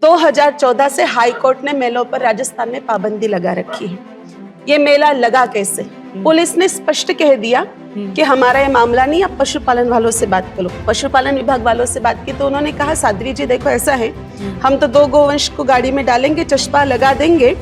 2014 से high court ने मेलों पर राजस्थान में पाबंदी लगा रखी है। ये मेला लगा कैसे? पुलिस ने स्पष्ट कह दिया कि हमारा ये मामला नहीं, आप पशुपालन वालों से बात करो। पशुपालन विभाग वालों से बात की तो उन्होंने कहा साध्वी जी देखो ऐसा है, हम तो 2 गोवंश को गाड़ी में डालेंगे, चश्मा लगा देंगे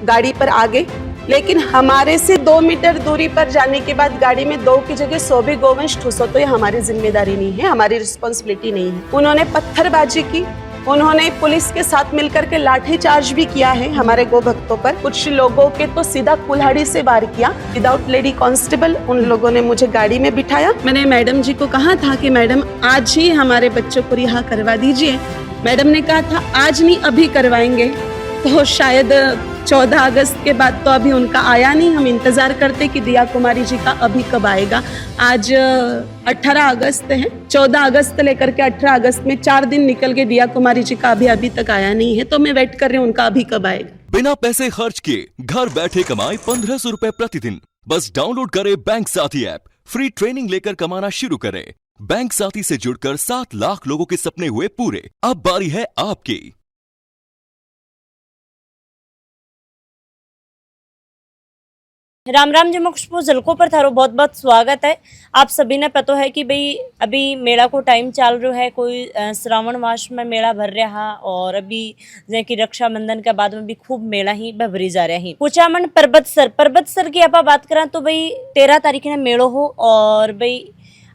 गाड़ी पर आगे, लेकिन हमारे से 2 मीटर दूरी पर जाने के बाद गाड़ी में 2 की जगह 100 भी गोवंश ठूसो तो ये हमारी जिम्मेदारी नहीं है, हमारी रिस्पॉन्सिबिलिटी नहीं है। उन्होंने पत्थरबाजी की, उन्होंने पुलिस के साथ मिलकर के लाठी चार्ज भी किया है हमारे गो भक्तों पर। कुछ लोगों के तो सीधा कुल्हाड़ी से वार किया। विदाउट लेडी कांस्टेबल उन लोगों ने मुझे गाड़ी में बिठाया। मैंने मैडम जी को कहा था कि मैडम आज ही हमारे बच्चों को रिहा करवा दीजिए। मैडम ने कहा था आज नहीं अभी करवाएंगे, तो शायद 14 अगस्त के बाद तो अभी उनका आया नहीं। हम इंतजार करते कि दिया कुमारी जी का अभी कब आएगा। आज 18 अगस्त है, 14 अगस्त लेकर के 18 अगस्त में 4 दिन निकल गए, दिया कुमारी जी का अभी तक आया नहीं है। तो मैं वेट कर रही हूँ उनका अभी कब आएगा। बिना पैसे खर्च किए घर बैठे कमाए 1500 रुपए प्रतिदिन। बस डाउनलोड करें बैंक साथी ऐप, फ्री ट्रेनिंग लेकर कमाना शुरू करें। बैंक साथी से जुड़कर 7 लाख लोगों के सपने हुए पूरे। अब बारी है आपकी। राम राम जी, मैं खुशबू जलको पर थारो बहुत बहुत स्वागत है। आप सभी ने पता है कि भाई अभी मेला को टाइम चल रहा है, कोई श्रावण मास में मेला भर रहा और अभी जैसे कि रक्षाबंधन के बाद में भी खूब मेला ही भरी जा रहा है। कुचामन परबतसर की आप बात करें तो भाई 13 तारीख ने मेड़ो हो और भाई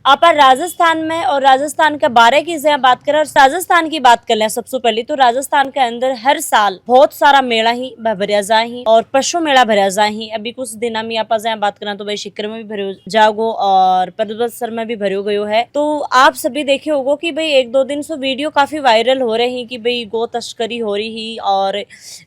आप राजस्थान में और राजस्थान के बारे की बात करें, राजस्थान की बात कर लें सबसे पहले तो राजस्थान के अंदर हर साल बहुत सारा मेला ही भरिया जाए ही और पशु मेला भरिया जाए ही। अभी कुछ दिन में आप बात करें तो भाई शिकर में भी भरियो जागो और परबतसर में भी भरियो गयो है। तो आप सभी देखे होगो कि भाई 1-2 दिन से वीडियो काफी वायरल हो रही कि भाई गो तस्करी हो रही ही और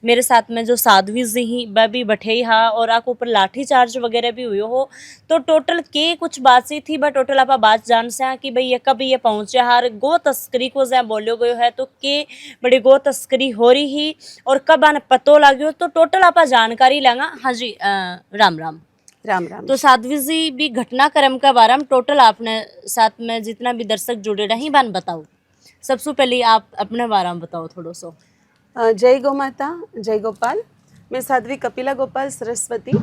मेरे साथ में जो साध्वी जी ही वह भी बैठे ही हा और आपको ऊपर लाठी चार्ज वगैरह भी हुई हो। तो टोटल के कुछ बातचीत थी बट टोटल आप बात जान से कि भाई ये कब ये पहुंचे हार गो तस्करी को जहाँ बोलो गयो है तो के बड़ी गो तस्करी हो रही ही और कब आने पतो लाग्यो तो टोटल आप जानकारी लेंगा। हाँ जी, राम राम। राम राम। तो साध्वी जी भी घटनाक्रम के बारे में टोटल आपने साथ में जितना भी दर्शक जुड़े रहे बान बताओ। सबसे पहले आप अपने बारे में बताओ थोड़ा सा। जय गौ माता, जय गोपाल। मैं साध्वी कपिला गोपाल सरस्वती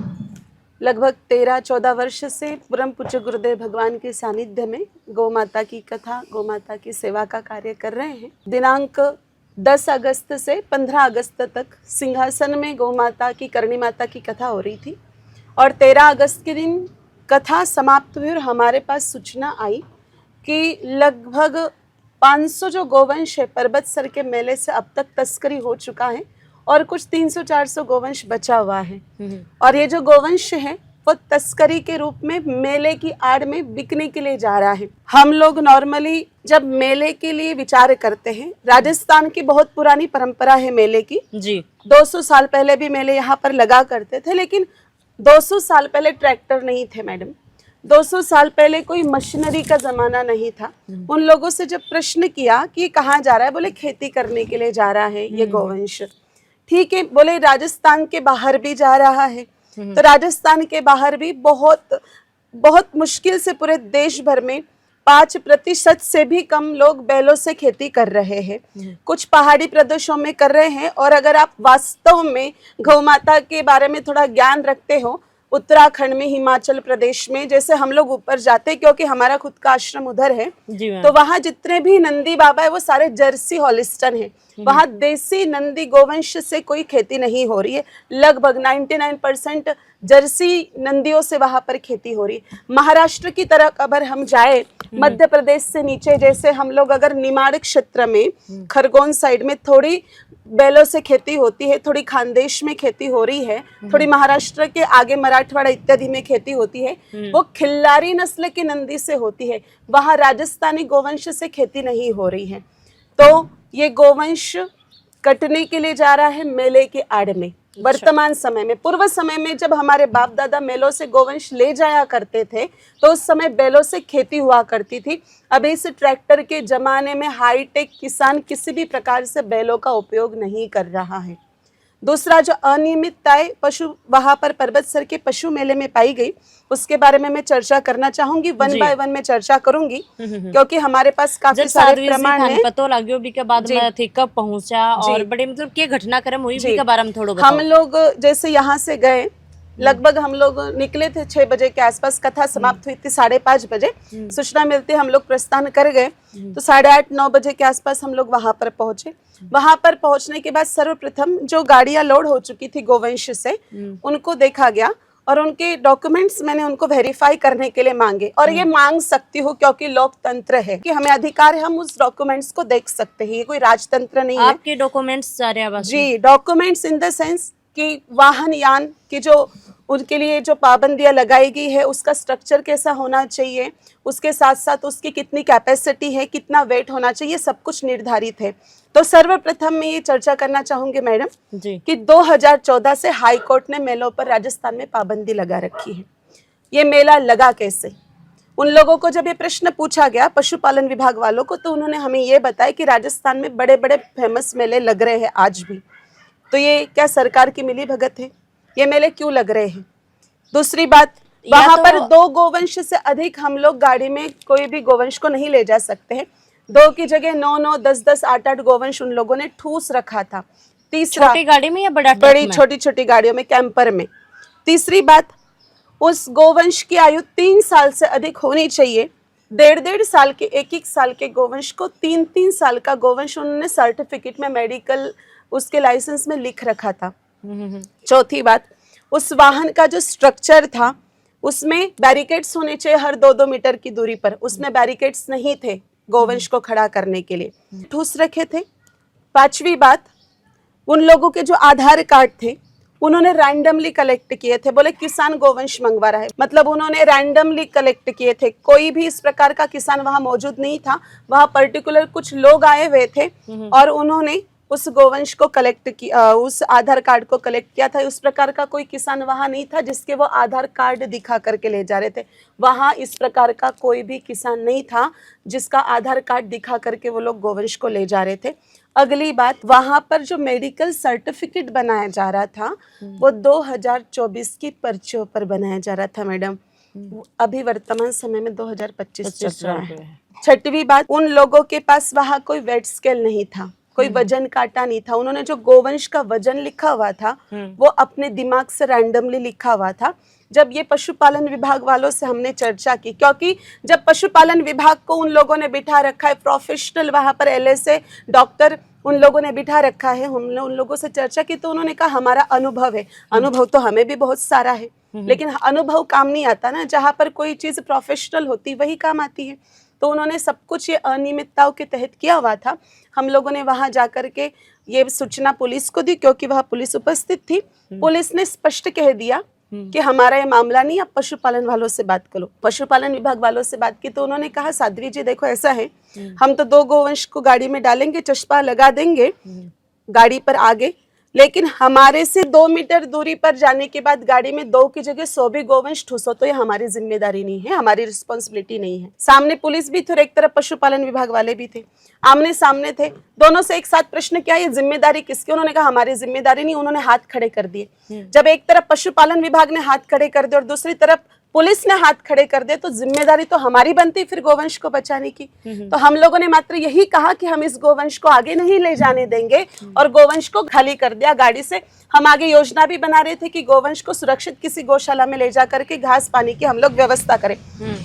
लगभग 13-14 वर्ष से परम पूज्य गुरुदेव भगवान के सानिध्य में गौ माता की कथा, गौ माता की सेवा का कार्य कर रहे हैं। दिनांक 10 अगस्त से 15 अगस्त तक सिंहासन में गौ माता की, करणी माता की कथा हो रही थी और 13 अगस्त के दिन कथा समाप्त हुई और हमारे पास सूचना आई कि लगभग 500 जो गोवंश है परबतसर के मेले से अब तक तस्करी हो चुका है और कुछ 300-400 गोवंश बचा हुआ है। और ये जो गोवंश है वो तस्करी के रूप में मेले की आड़ में बिकने के लिए जा रहा है। हम लोग नॉर्मली जब मेले के लिए विचार करते हैं, राजस्थान की बहुत पुरानी परंपरा है मेले की जी। 200 साल पहले भी मेले यहाँ पर लगा करते थे, लेकिन 200 साल पहले ट्रैक्टर नहीं थे मैडम, 200 साल पहले कोई मशीनरी का जमाना नहीं था। उन लोगों से जब प्रश्न किया कि कहाँ जा रहा है, बोले खेती करने के लिए जा रहा है ये गोवंश। ठीक है, बोले राजस्थान के बाहर भी जा रहा है, तो राजस्थान के बाहर भी बहुत बहुत मुश्किल से पूरे देश भर में 5% से भी कम लोग बैलों से खेती कर रहे हैं। कुछ पहाड़ी प्रदेशों में कर रहे हैं और अगर आप वास्तव में गौ माता के बारे में थोड़ा ज्ञान रखते हो, उत्तराखंड में, हिमाचल प्रदेश में जैसे हम लोग ऊपर जाते क्योंकि हमारा खुद का आश्रम उधर है, तो वहाँ जितने भी नंदी बाबा है वो सारे जर्सी हॉलिस्टन है। वहाँ देसी नंदी गोवंश से कोई खेती नहीं हो रही है, लगभग 99% जर्सी नंदियों से वहाँ पर खेती हो रही है। महाराष्ट्र की तरफ अगर हम जाए, मध्य प्रदेश से नीचे जैसे हम लोग अगर निमाड़ क्षेत्र में खरगोन साइड में थोड़ी बैलों से खेती होती है, थोड़ी खानदेश में खेती हो रही है, थोड़ी महाराष्ट्र के आगे मराठवाड़ा इत्यादि में खेती होती है, वो खिल्लारी नस्ल की नंदी से होती है। वहाँ राजस्थानी गोवंश से खेती नहीं हो रही है। तो ये गोवंश कटने के लिए जा रहा है मेले के आड़ में। वर्तमान समय में, पूर्व समय में जब हमारे बाप दादा मेलों से गोवंश ले जाया करते थे तो उस समय बैलों से खेती हुआ करती थी। अभी इस ट्रैक्टर के जमाने में हाईटेक किसान किसी भी प्रकार से बैलों का उपयोग नहीं कर रहा है। दूसरा जो अनियमितताएं पशु वहां पर परबतसर के पशु मेले में पाई गई, उसके बारे में मैं चर्चा करना चाहूंगी। वन बाय वन में चर्चा करूंगी क्योंकि हमारे पास काफी सारे प्रमाण हैं। पतो लाग्यो बी के बाद में थी कब पहुंचा और बड़े मतलब क्या घटनाक्रम हुई बी के बारे में थोड़ा हम लोग जैसे यहाँ से गए, लगभग हम लोग निकले थे 6 बजे के आसपास, कथा समाप्त हुई थी 5:30 बजे। सूचना मिलती हम लोग प्रस्थान कर गए तो 8:30-9 बजे के आसपास हम लोग वहां पर पहुंचे। वहां पर पहुंचने के बाद सर्वप्रथम जो गाड़ियां लोड हो चुकी थी गोवंश से, उनको देखा गया और उनके डॉक्यूमेंट्स मैंने उनको वेरीफाई करने के लिए मांगे। और ये मांग सकती हूँ क्योंकि लोकतंत्र है कि हमें अधिकार है, हम उस डॉक्यूमेंट्स को देख सकते हैं। ये कोई राजतंत्र नहीं है। आपके डॉक्यूमेंट्स सारे जी, डॉक्यूमेंट्स इन द सेंस कि वाहन यान की जो उनके लिए जो पाबंदियां लगाई गई है उसका स्ट्रक्चर कैसा होना चाहिए, उसके साथ साथ उसकी कितनी कैपेसिटी है, कितना वेट होना चाहिए, सब कुछ निर्धारित है। तो सर्वप्रथम मैं ये चर्चा करना चाहूंगी मैडम जी कि 2014 से हाई कोर्ट ने मेलों पर राजस्थान में पाबंदी लगा रखी है। ये मेला लगा कैसे? उन लोगों को जब ये प्रश्न पूछा गया पशुपालन विभाग वालों को, तो उन्होंने हमें ये बताया कि राजस्थान में बड़े बड़े फेमस मेले लग रहे हैं आज भी। तो ये क्या सरकार की मिली भगत है? ये मेले क्यों लग रहे हैं? दूसरी बात, वहां पर 2 गोवंश से अधिक हम लोग गाड़ी में कोई भी गोवंश को नहीं ले जा सकते हैं। 2 की जगह 9-9, 10-10, 8-8 गोवंश उन लोगों ने ठूस रखा था। तीसरा, छोटी गाड़ी में या बड़ी छोटी छोटी गाड़ियों में, कैंपर में। तीसरी बात, उस गोवंश की आयु 3 साल से अधिक होनी चाहिए। 1.5 साल के, 1 साल के गोवंश को 3 साल का गोवंश उन्होंने सर्टिफिकेट में, मेडिकल उसके लाइसेंस में लिख रखा था। चौथी बात, उस वाहन का जो स्ट्रक्चर था उसमें बैरिकेड्स होने चाहिए हर 2-2 मीटर की दूरी पर। उसमें बैरिकेड्स नहीं थे गोवंश को खड़ा करने के लिए, ठूस रखे थे। 5वीं बात, उन लोगों के जो आधार कार्ड थे उन्होंने रैंडमली कलेक्ट किए थे। बोले किसान गोवंश मंगवा रहा है, मतलब उन्होंने रैंडमली कलेक्ट किए थे। कोई भी इस प्रकार का किसान वहां मौजूद नहीं था। वहां पर्टिकुलर कुछ लोग आए हुए थे और उन्होंने उस गोवंश को कलेक्ट किया, उस आधार कार्ड को कलेक्ट किया था। उस प्रकार का कोई किसान वहां नहीं था जिसके वो आधार कार्ड दिखा करके ले जा रहे थे। वहां इस प्रकार का कोई भी किसान नहीं था जिसका आधार कार्ड दिखा करके वो लोग गोवंश को ले जा रहे थे। अगली बात, वहां पर जो मेडिकल सर्टिफिकेट बनाया जा रहा था वो 2024 की पर्चियों पर बनाया जा रहा था मैडम। अभी वर्तमान समय में 2025 चल रहा है। 6वीं बात, उन लोगों के पास वहां कोई वेट स्केल नहीं था, कोई वजन काटा नहीं था। उन्होंने जो गोवंश का वजन लिखा हुआ था वो अपने दिमाग से रैंडमली लिखा हुआ था। जब ये पशुपालन विभाग वालों से हमने चर्चा की, क्योंकि जब पशुपालन विभाग को उन लोगों ने बिठा रखा है, प्रोफेशनल वहां पर LSA डॉक्टर उन लोगों ने बिठा रखा है, हमने उन लोगों से चर्चा की तो उन्होंने कहा हमारा अनुभव है। अनुभव तो हमें भी बहुत सारा है, लेकिन अनुभव काम नहीं आता ना। जहाँ पर कोई चीज प्रोफेशनल होती वही काम आती है। तो उन्होंने सब कुछ ये अनियमितताओं के तहत किया हुआ था। हम लोगों ने वहां जाकर के ये सूचना पुलिस को दी क्योंकि वहां पुलिस उपस्थित थी। पुलिस ने स्पष्ट कह दिया कि हमारा ये मामला नहीं, आप पशुपालन वालों से बात करो। पशुपालन विभाग वालों से बात की तो उन्होंने कहा साध्वी जी देखो ऐसा है, हम तो 2 गोवंश को गाड़ी में डालेंगे, चश्मा लगा देंगे गाड़ी पर आगे, लेकिन हमारे से 2 मीटर दूरी पर जाने के बाद गाड़ी में 2 की जगह 100 भी गोवंश ठूसो तो ये हमारी जिम्मेदारी नहीं है, हमारी रिस्पॉन्सिबिलिटी नहीं है। सामने पुलिस भी थी और एक तरफ पशुपालन विभाग वाले भी थे, आमने सामने थे। दोनों से एक साथ प्रश्न किया ये जिम्मेदारी किसकी? उन्होंने कहा हमारी जिम्मेदारी नहीं। उन्होंने हाथ खड़े कर दिए। जब एक तरफ पशुपालन विभाग ने हाथ खड़े कर दिए और दूसरी तरफ पुलिस ने हाथ खड़े कर दिए तो जिम्मेदारी तो हमारी बनती फिर गोवंश को बचाने की। तो हम लोगों ने मात्र यही कहा कि हम इस गोवंश को आगे नहीं ले जाने देंगे और गोवंश को खाली कर दिया गाड़ी से। हम आगे योजना भी बना रहे थे कि गोवंश को सुरक्षित किसी गौशाला में ले जा करके घास पानी की हम लोग व्यवस्था करें।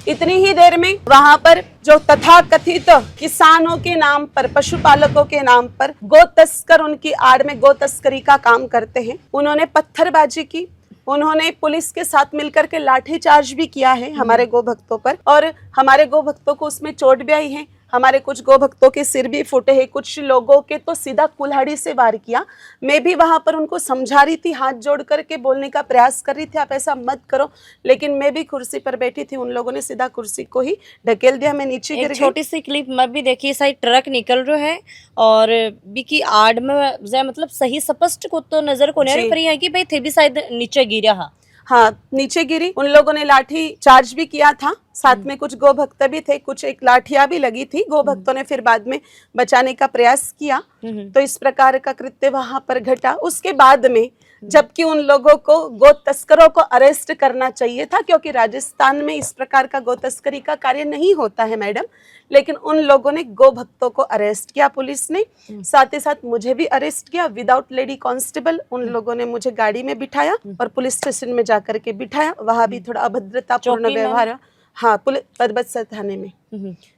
इतनी ही देर में वहां पर जो तथाकथित किसानों के नाम पर, पशुपालकों के नाम पर गो तस्कर उनकी आड़ में गो तस्करी का काम करते हैं, उन्होंने पत्थरबाजी की। उन्होंने पुलिस के साथ मिलकर के लाठीचार्ज भी किया है हमारे गो भक्तों पर और हमारे गो भक्तों को उसमें चोट भी आई है। हमारे कुछ गो भक्तों के सिर भी फूटे हैं, कुछ लोगों के तो सीधा कुल्हाड़ी से वार किया। मैं भी वहां पर उनको समझा रही थी, हाथ जोड़ करके बोलने का प्रयास कर रही थी आप ऐसा मत करो, लेकिन मैं भी कुर्सी पर बैठी थी। उन लोगों ने सीधा कुर्सी को ही ढकेल दिया, मैं नीचे गिर गई। छोटी सी क्लिप में भी देखिए, सही ट्रक निकल रहा है और बिकी आड़ में मतलब सही स्पष्ट को तो नजर को नहीं पर है कि भाई थे भी शायद नीचे गिरा। हाँ, नीचे गिरी। उन लोगों ने लाठी चार्ज भी किया था, साथ में कुछ गो भक्त भी थे, कुछ एक लाठियां भी लगी थी। गो भक्तों ने फिर बाद में बचाने का प्रयास किया। तो इस प्रकार का कृत्य वहां पर घटा। उसके बाद में जबकि उन लोगों को गो तस्करों को अरेस्ट करना चाहिए था, क्योंकि राजस्थान में इस प्रकार का गो तस्करी का कार्य नहीं होता है मैडम, लेकिन उन लोगों ने गो भक्तों को अरेस्ट किया पुलिस ने। साथ ही साथ मुझे भी अरेस्ट किया विदाउट लेडी कांस्टेबल। उन लोगों ने मुझे गाड़ी में बिठाया और पुलिस स्टेशन में जाकर के बिठाया। वहां भी थोड़ा अभद्रतापूर्ण चौकी में? व्यवहार, हाँ, पुलिस परबतसर थाने में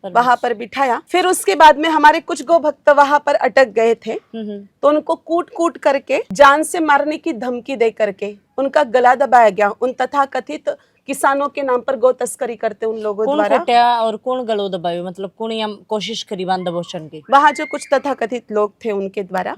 वहां पर बिठाया। फिर उसके बाद में हमारे कुछ गो भक्त वहां पर अटक गए थे, तो उनको कूट कूट करके जान से मारने की धमकी दे करके उनका गला दबाया गया। उन तथाकथित किसानों के नाम पर गो तस्करी करते उन लोगों कौन द्वारा। कुट्या और कौन गलो दबायो, मतलब कौन या कोशिश करी बांध दबोचन की? वहां जो कुछ तथाकथित लोग थे उनके द्वारा।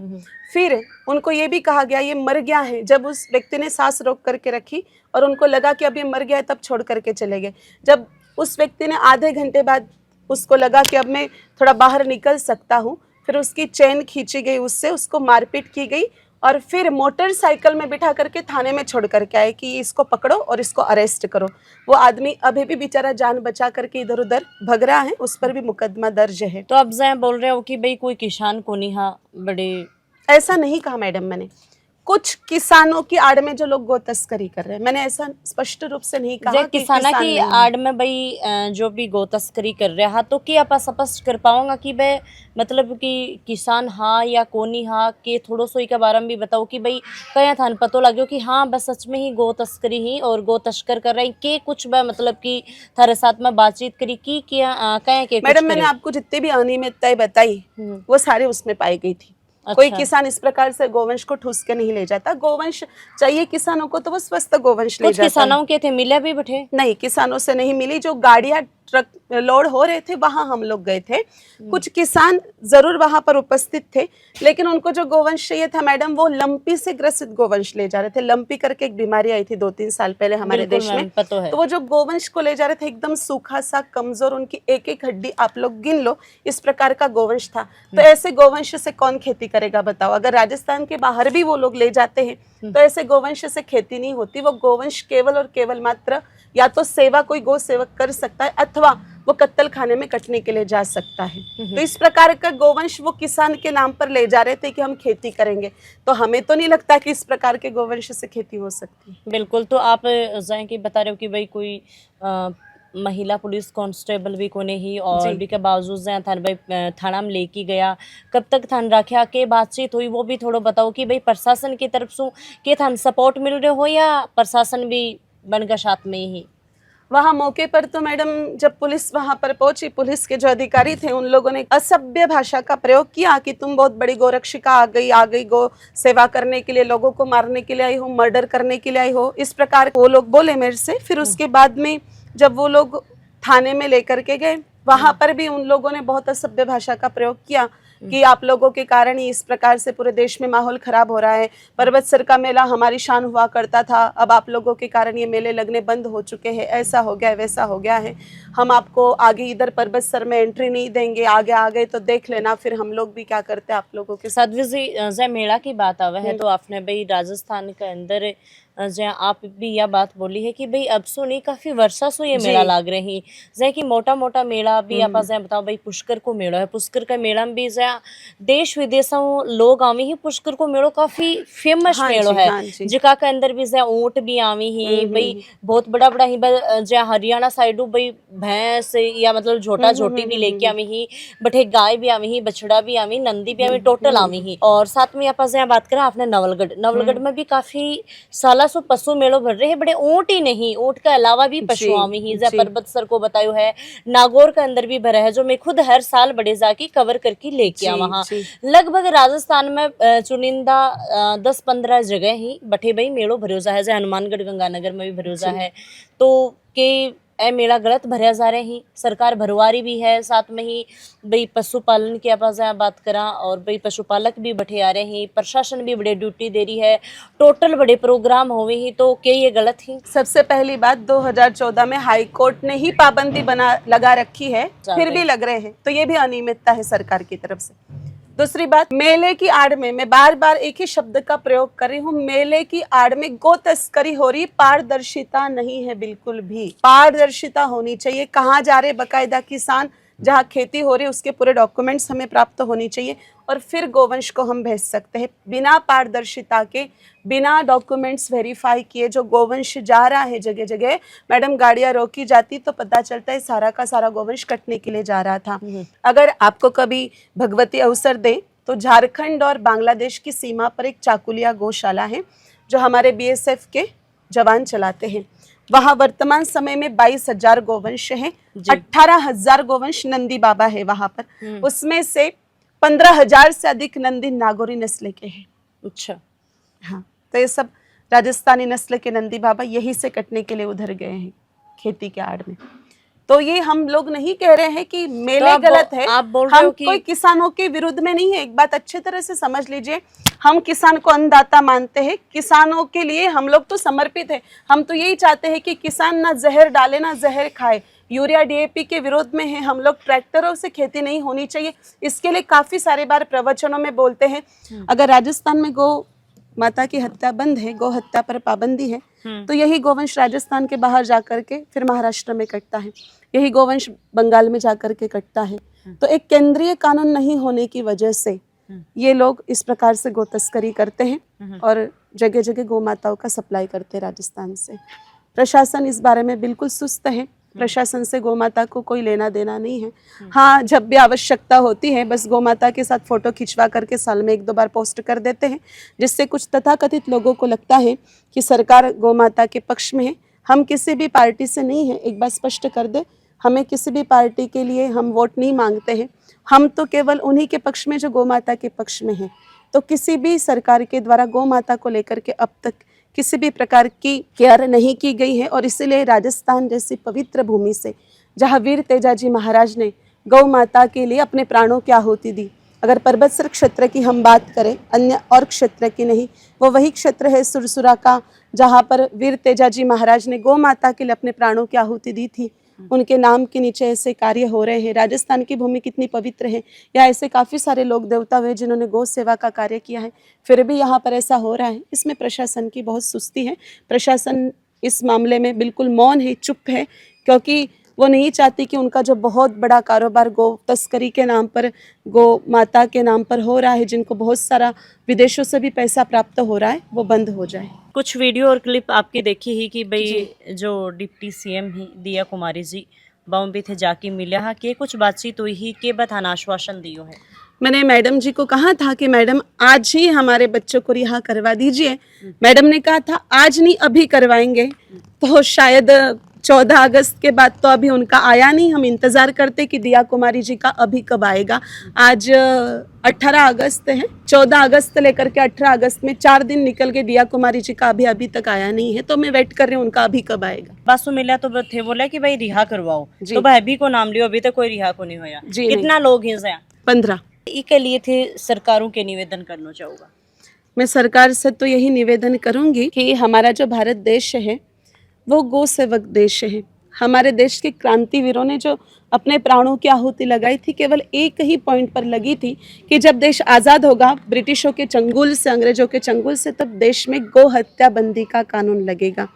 फिर उनको ये भी कहा गया ये मर गया है। जब उस व्यक्ति ने सांस रोक करके रखी और उनको लगा कि अब ये मर गया है, तब छोड़ करके चले गए। जब उस व्यक्ति ने आधे घंटे बाद उसको लगा कि अब मैं थोड़ा बाहर निकल सकता हूँ, फिर उसकी चेन खींची गई, उससे उसको मारपीट की गई और फिर मोटरसाइकिल में बिठा करके थाने में छोड़ करके आए कि इसको पकड़ो और इसको अरेस्ट करो। वो आदमी अभी भी बेचारा जान बचा करके इधर उधर भग रहा है, उस पर भी मुकदमा दर्ज है। तो अब जय बोल रहे हो कि भाई कोई किसान को नहीं, हाँ बड़े, ऐसा नहीं कहा मैडम मैंने। कुछ किसानों की आड़ में जो लोग गो तस्करी कर रहे हैं, मैंने ऐसा स्पष्ट रूप से नहीं कहा कि किसाना किसान की नहीं। आड़ में भाई जो भी गो तस्करी कर रहे हा, तो क्या आप स्पष्ट कर पाऊंगा कि भाई मतलब कि किसान हाँ या कोनी हाँ के थोड़ो सो के बारे में भी बताओ कि भाई कया थान पतो लगे कि हाँ बस सच में ही गो तस्करी ही और गो तस्कर कर रहे के कुछ बा, मतलब कि थारे साथ में बातचीत करी की क्या कया के मैडम मैंने आपको जितनी भी अनियमितताएं बताई वो सारी उसमें पाई गई थी। अच्छा। कोई किसान इस प्रकार से गोवंश को ठूस के नहीं ले जाता। गोवंश चाहिए किसानों को तो वो स्वस्थ गोवंश ले कुछ जाता है। किसानों के थे मिले भी बैठे नहीं, किसानों से नहीं मिली। जो गाड़ियां ट्रक लोड हो रहे थे वहां हम लोग गए थे। कुछ किसान जरूर वहां पर उपस्थित थे, लेकिन उनको जो गोवंश चाहिए था मैडम, वो लंपी से ग्रसित गोवंश ले जा रहे थे। लंपी करके एक बीमारी आई थी 2-3 साल पहले हमारे बिल्कुल देश मैम, में। पता है। तो वो जो गोवंश को ले जा रहे थे एकदम सूखा सा, कमजोर, उनकी एक एक हड्डी आप लोग गिन लो, इस प्रकार का गोवंश था। तो ऐसे गोवंश से कौन खेती करेगा बताओ? अगर राजस्थान के बाहर भी वो लोग ले जाते हैं तो ऐसे गोवंश से खेती नहीं होती। वो गोवंश केवल और केवल मात्र या तो सेवा कोई गो सेवक कर सकता है, अथवा वो कत्तल खाने में कटने के लिए जा सकता है। तो इस प्रकार का गोवंश वो किसान के नाम पर ले जा रहे थे कि हम खेती करेंगे। तो हमें तो नहीं लगता कि इस प्रकार के गोवंश से खेती हो सकती है। बिल्कुल। तो आप जैसे कि बता रहे हो कि भाई कोई महिला पुलिस कांस्टेबल भी कोने ही और भी के बावजूद जहाँ थान भाई थाना में लेके गया, कब तक थान रखा के बातचीत हुई वो भी थोड़ा बताओ कि भाई प्रशासन की तरफ से के थान सपोर्ट मिल रहे हो या प्रशासन भी बनकर साथ में ही? वहां मौके पर तो मैडम जब पुलिस वहां पर पहुंची, पुलिस के जो अधिकारी थे उन लोगों ने असभ्य भाषा का प्रयोग किया कि तुम बहुत बड़ी गोरक्षिका आ गई गो सेवा करने के लिए, लोगों को मारने के लिए आई हो, मर्डर करने के लिए आई हो, इस प्रकार वो लोग बोले मेरे से। फिर उसके बाद में जब वो लोग थाने में लेकर के गए, वहां पर भी उन लोगों ने बहुत असभ्य भाषा का प्रयोग किया कि आप लोगों के कारण ही इस प्रकार से पूरे देश में माहौल खराब हो रहा है। परबतसर का मेला हमारी शान हुआ करता था, अब आप लोगों के कारण ये मेले लगने बंद हो चुके हैं, ऐसा हो गया है, वैसा हो गया है, हम आपको आगे इधर परबतसर में एंट्री नहीं देंगे, आगे आ गए तो देख लेना फिर हम लोग भी क्या करते हैं आप लोगों के साथ। साध्वी जी जय मेला की बात आवे है तो आपने भाई राजस्थान के अंदर जहाँ आप भी यह बात बोली है कि भाई अब सो नहीं काफी वर्षा सो ये मेला लाग रही जै कि मोटा मोटा मेला भी आप जहाँ बताओ भाई पुष्कर को मेला है, पुष्कर का मेला में भी जहाँ देश विदेशों लोग आवी ही, पुष्कर को मेलो काफी फेमस मेलो है जिका के अंदर भी जहाँ ऊंट भी आवी ही भाई बहुत बड़ा बड़ा ही जहाँ हरियाणा साइड भाई भैंस या मतलब झोटा झोटी भी लेके आवी ही, बटे गाय भी आवी ही, बछड़ा भी आवी, नंदी भी आवी, टोटल आवी ही। और साथ में आप जहाँ बात करें आपने नवलगढ़ में भी काफी साला सो पशु मेलो भर रहे हैं, बड़े ऊंट ही नहीं, ऊंट के अलावा भी पशु आवी ही जहाँ परबतसर को बतायो है, नागौर के अंदर भी भरा है जो मैं खुद हर साल बड़े जाके कवर करके लेके आ वहाँ। लगभग राजस्थान में चुनिंदा 10-15 जगह ही बठे भाई मेलो भरोसा है, जैसे हनुमानगढ़ गंगानगर में भी भरोसा है। तो के ए मेला गलत भरया जा रहे ही, सरकार भरवारी भी है, साथ में ही भाई पशुपालन की आप बात करा और भाई पशुपालक भी बैठे आ रहे हैं, प्रशासन भी बड़े ड्यूटी दे रही है, टोटल बड़े प्रोग्राम हुए ही, तो क्या ये गलत ही? सबसे पहली बात 2014 में हाई कोर्ट ने ही पाबंदी लगा रखी है, फिर भी लग रहे हैं, तो ये भी अनियमितता है सरकार की तरफ से। दूसरी बात, मेले की आड़ में, मैं बार बार एक ही शब्द का प्रयोग कर रही हूँ, मेले की आड़ में गो तस्करी हो रही, पारदर्शिता नहीं है बिल्कुल भी। पारदर्शिता होनी चाहिए, कहाँ जा रहे बाकायदा किसान, जहाँ खेती हो रही उसके पूरे डॉक्यूमेंट्स हमें प्राप्त होनी चाहिए और फिर गोवंश को हम भेज सकते हैं। बिना पारदर्शिता के, बिना डॉक्यूमेंट्स वेरीफाई किए जो गोवंश जा रहा है जगह जगह, मैडम गाड़ियाँ रोकी जाती तो पता चलता है सारा का सारा गोवंश कटने के लिए जा रहा था। अगर आपको कभी भगवती अवसर दे तो झारखंड और बांग्लादेश की सीमा पर एक चाकुलिया गौशाला है जो हमारे BSF के जवान चलाते हैं। वहाँ वर्तमान समय में 22,000 गोवंश हैं, 18,000 गोवंश नंदी बाबा है वहाँ पर, उसमें से 15,000 से अधिक नंदी नागौरी नस्ल के हैं। अच्छा, हाँ, तो ये सब राजस्थानी नस्ल के नंदी बाबा यहीं से कटने के लिए उधर गए हैं खेती के आड़ में। तो ये हम लोग नहीं कह रहे हैं कि मेले गलत है, आप बोल रहे हम हो कि कोई किसानों के विरुद्ध में नहीं है। एक बात अच्छे तरह से समझ लीजिए, हम किसान को अन्नदाता मानते हैं, किसानों के लिए हम लोग तो समर्पित है। हम तो यही चाहते हैं कि किसान ना जहर डाले ना जहर खाए। यूरिया DAP के विरोध में है हम लोग, ट्रैक्टरों से खेती नहीं होनी चाहिए, इसके लिए काफी सारे बार प्रवचनों में बोलते हैं। अगर राजस्थान में गौ माता की हत्या बंद है, गौ हत्या पर पाबंदी है, तो यही गोवंश राजस्थान के बाहर जाकर के फिर महाराष्ट्र में कटता है, यही गोवंश बंगाल में जाकर के कटता है। तो एक केंद्रीय कानून नहीं होने की वजह से ये लोग इस प्रकार से गौ तस्करी करते हैं और जगह जगह गौ माताओं का सप्लाई करते हैं राजस्थान से। प्रशासन इस बारे में बिल्कुल सुस्त है, प्रशासन से गौ माता को कोई लेना देना नहीं है। हाँ, जब भी आवश्यकता होती है बस गौ माता के साथ फोटो खिंचवा करके साल में 1-2 बार पोस्ट कर देते हैं, जिससे कुछ तथाकथित लोगों को लगता है कि सरकार गौ माता के पक्ष में है। हम किसी भी पार्टी से नहीं है, एक बार स्पष्ट कर दे, हमें किसी भी पार्टी के लिए हम वोट नहीं मांगते हैं, हम तो केवल उन्हीं के पक्ष में जो गौ माता के पक्ष में है। तो किसी भी सरकार के द्वारा गौ माता को लेकर के अब तक किसी भी प्रकार की केयर नहीं की गई है और इसीलिए राजस्थान जैसी पवित्र भूमि से, जहाँ वीर तेजाजी महाराज ने गौ माता के लिए अपने प्राणों की आहुति दी। अगर पर्वतसर क्षेत्र की हम बात करें, अन्य और क्षेत्र की नहीं, वो वही क्षेत्र है सुरसुरा का, जहाँ पर वीर तेजाजी महाराज ने गौ माता के लिए अपने प्राणों की आहुति दी थी। उनके नाम के नीचे ऐसे कार्य हो रहे हैं। राजस्थान की भूमि कितनी पवित्र है, या ऐसे काफ़ी सारे लोग देवता हुए जिन्होंने गौ सेवा का कार्य किया है, फिर भी यहाँ पर ऐसा हो रहा है। इसमें प्रशासन की बहुत सुस्ती है। प्रशासन इस मामले में बिल्कुल मौन है, चुप है, क्योंकि वो नहीं चाहती कि उनका जो बहुत बड़ा कारोबार गौ तस्करी के नाम पर, गौ माता के नाम पर हो रहा है, जिनको बहुत सारा विदेशों से भी पैसा प्राप्त हो रहा है, वो बंद हो जाए। कुछ वीडियो और क्लिप आपकी देखी ही कि भाई जो डिप्टी CM ही दिया कुमारी जी बॉम्बे थे जाके मिला हा के कुछ बातचीत हुई ही के बता आश्वासन दियो है। मैंने मैडम जी को कहा था कि मैडम आज ही हमारे बच्चों को रिहा करवा दीजिए। मैडम ने कहा था आज नहीं अभी करवाएंगे, तो शायद 14 अगस्त के बाद तो अभी उनका आया नहीं। हम इंतज़ार करते कि दिया कुमारी जी का अभी कब आएगा। आज 18 अगस्त है, 14 अगस्त लेकर के 18 अगस्त में 4 दिन निकल गए, दिया कुमारी जी का अभी तक आया नहीं है। तो मैं वेट कर रही हूँ उनका अभी कब आएगा। बासु मिला तो थे बोला कि भाई रिहा करवाओ, तो भाई अभी को नाम लियो, अभी तक कोई रिहा को नहीं होया। कितना लोग हैं? 15 के लिए थे। सरकारों के निवेदन करना चाहूँगा मैं, सरकार से तो यही निवेदन करूँगी कि हमारा जो भारत देश है वो गौ सेवक देश है। हमारे देश के क्रांतिवीरों ने जो अपने प्राणों की आहुति लगाई थी, केवल एक ही पॉइंट पर लगी थी कि जब देश आज़ाद होगा ब्रिटिशों के चंगुल से, अंग्रेजों के चंगुल से, तब देश में गौ हत्या बंदी का कानून लगेगा।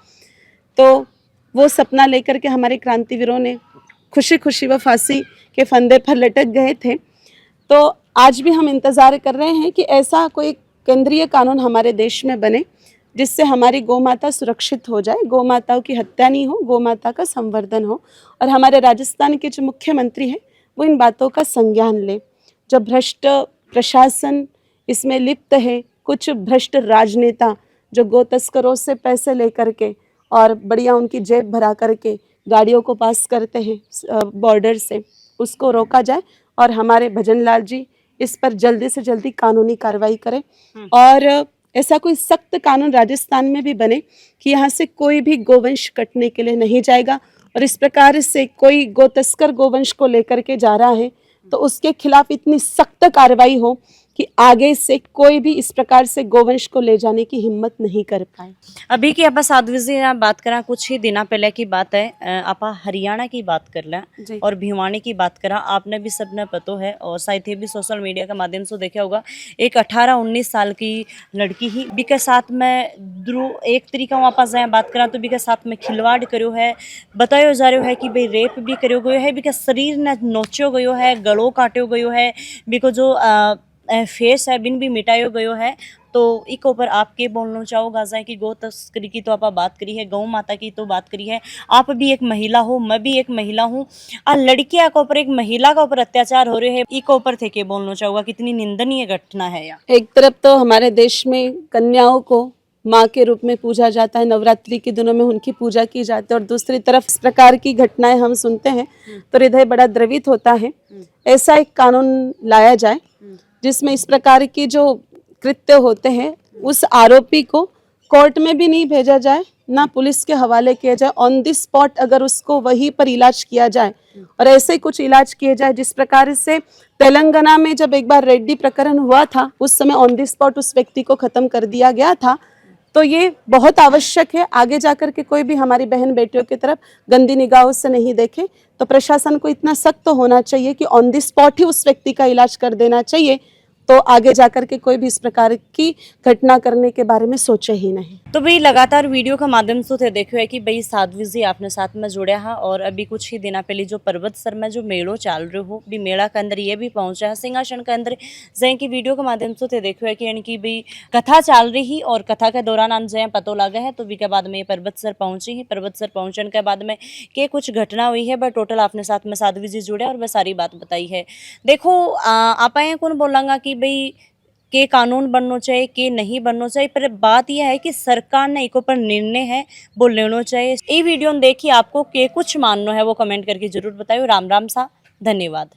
तो वो सपना लेकर के हमारे क्रांतिवीरों ने खुशी खुशी वो फांसी के फंदे पर लटक गए थे। तो आज भी हम इंतज़ार कर रहे हैं कि ऐसा कोई केंद्रीय कानून हमारे देश में बने जिससे हमारी गौ माता सुरक्षित हो जाए, गौ माताओं की हत्या नहीं हो, गौ माता का संवर्धन हो। और हमारे राजस्थान के जो मुख्यमंत्री हैं वो इन बातों का संज्ञान लें। जो भ्रष्ट प्रशासन इसमें लिप्त है, कुछ भ्रष्ट राजनेता जो गौ तस्करों से पैसे लेकर के और बढ़िया उनकी जेब भरा करके गाड़ियों को पास करते हैं बॉर्डर से, उसको रोका जाए और हमारे भजन लाल जी इस पर जल्दी से जल्दी कानूनी कार्रवाई करें और ऐसा कोई सख्त कानून राजस्थान में भी बने कि यहाँ से कोई भी गोवंश कटने के लिए नहीं जाएगा। और इस प्रकार से कोई गौ तस्कर गोवंश को लेकर के जा रहा है तो उसके खिलाफ इतनी सख्त कार्रवाई हो कि आगे से कोई भी इस प्रकार से गोवंश को ले जाने की हिम्मत नहीं कर पाए। अभी की आप साध्वी जी आप बात करा कुछ ही दिना पहले की बात है आप हरियाणा की बात कर लें जी। और भिवानी की बात करा आपने भी सबने पतो है और शायद ये भी सोशल मीडिया के माध्यम से देखा होगा एक 18-19 साल की लड़की ही बी के साथ में एक तरीका वापस जाए बात करा तो बी के साथ में खिलवाड़ करो है बतायो जा रहा है कि भाई रेप भी करो गयो है बी के शरीर ने नोचो गयो है गलो काटो गयो है बी को जो फेस है बिन भी मिटायो गयो है। तो इक ऊपर आप के बोलना चाहो गाजा की गौ तस्करी की तो आप बात करी है गौ माता की तो बात करी है आप भी एक महिला हो मैं भी एक महिला हूँ लड़कियां के ऊपर एक महिला के ऊपर अत्याचार हो रहे हैं इक ऊपर थे के बोलना चाहोगा कितनी निंदनीय घटना है या एक तरफ तो हमारे देश में कन्याओं को माँ के रूप में पूजा जाता है, नवरात्रि के दिनों में उनकी पूजा की जाती है और दूसरी तरफ इस प्रकार की घटनाएं हम सुनते हैं तो हृदय बड़ा द्रवित होता है। ऐसा एक कानून लाया जाए जिसमें इस प्रकार की जो कृत्य होते हैं उस आरोपी को कोर्ट में भी नहीं भेजा जाए ना पुलिस के हवाले किया जाए, ऑन द स्पॉट अगर उसको वहीं पर इलाज किया जाए और ऐसे कुछ इलाज किए जाए जिस प्रकार से तेलंगाना में जब एक बार रेड्डी प्रकरण हुआ था उस समय ऑन द स्पॉट उस व्यक्ति को खत्म कर दिया गया था। तो ये बहुत आवश्यक है आगे जाकर के कोई भी हमारी बहन बेटियों की तरफ गंदी निगाहों से नहीं देखे। तो प्रशासन को इतना सख्त तो होना चाहिए कि ऑन द स्पॉट ही उस व्यक्ति का इलाज कर देना चाहिए तो आगे जाकर के कोई भी इस प्रकार की घटना करने के बारे में सोचे ही नहीं। तो भाई लगातार वीडियो के माध्यम से थे देखो है कि भाई साध्वी जी आपने साथ में जुड़े हैं और अभी कुछ ही दिना पहले जो पर्वत सर में जो मेलो चल रहे हो भी मेला के अंदर ये भी पहुंचा है सिंहासन के अंदर जय की वीडियो के माध्यम से थे देखो है कि यानी कि भाई कथा चल रही और कथा के दौरान हम जय पतो लगा है तो भी के बाद में ये पर्वत सर पहुंची है पर्वत सर पहुंचने के बाद में के कुछ घटना हुई है बट टोटल आपने साथ में साध्वी जी जुड़े और वह सारी बात बताई है। देखो आप कौन बोलांगा कि भाई के कानून बनना चाहिए के नहीं बनना चाहिए पर बात यह है कि सरकार ने एक ऊपर निर्णय है वो लेना चाहिए। ये वीडियो देखिए आपको के कुछ मानना है वो कमेंट करके जरूर बताइए। राम राम सा धन्यवाद।